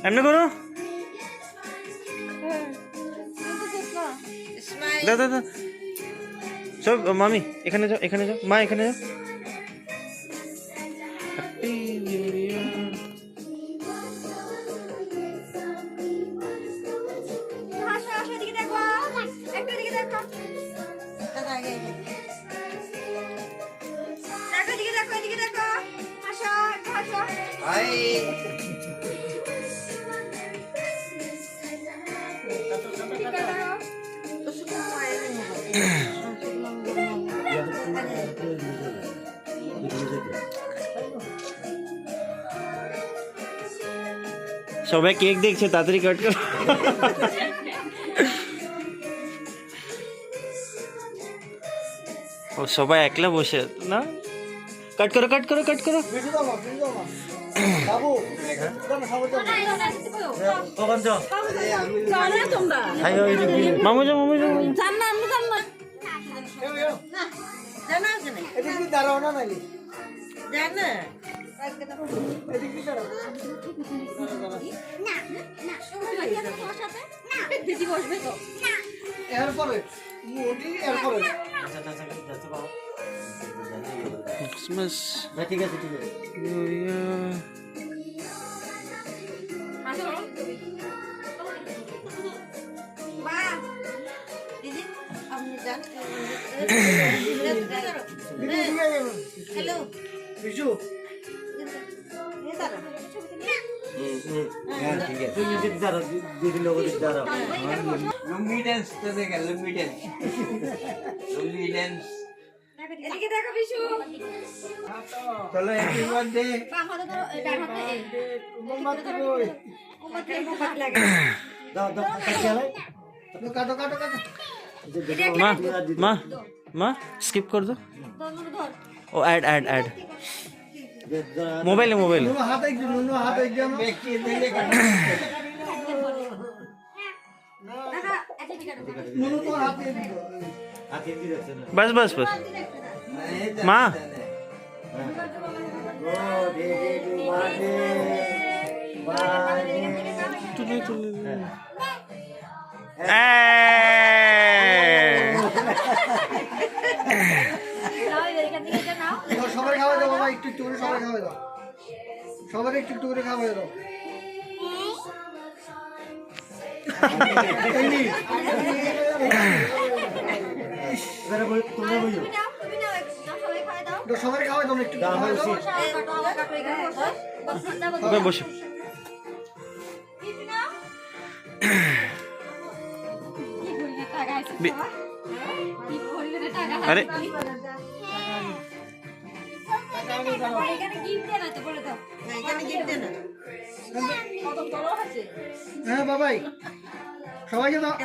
এমনি করো, দাদা দাদা সব মামি এখানে যাও, এখানে যাও, মা এখানে যাও। Happy new year. সবাই কেক দেখছে, তাড়াতাড়ি কাট করো। ও সবাই একলা বসে না, কাট করো কাট করো কাট করো। মামু যাও, মামু যাও। ক্রিসমাস ঠিক আছে, ঠিক আছে। হ্যালো বিশু লুঙ্গি ড্যান্স তো দেখে, লুঙ্গি ড্যান্স, লুঙ্গি ড্যান্স। এদিকে দেখো বিশু, চলো হ্যাপি বার্থডে। দাও দাও কাটো কাটো কাটো। মা মা মা স্কিপ कर दो। ও ऐड ऐड ऐड মোবাইলে মোবাইলে। নুনু হাত একটু, নুনু হাত একটু বেশি দিলে কাটো। নুনু তো হাতে দিও, হাতে দিও না। बस बस बस মা। ও দে দে দু বার্থডে বার্থডে। তুলে তুলে সবাই খাওয়া দাও বাবা, একটু একটু করে সবাই খাওয়া দাও, সবাই একটু একটু করে খাওয়া দাও। সবাই খাওয়া দাও একটু। বসে আরে হ্যাঁ বাবাই সবাইকে দাও।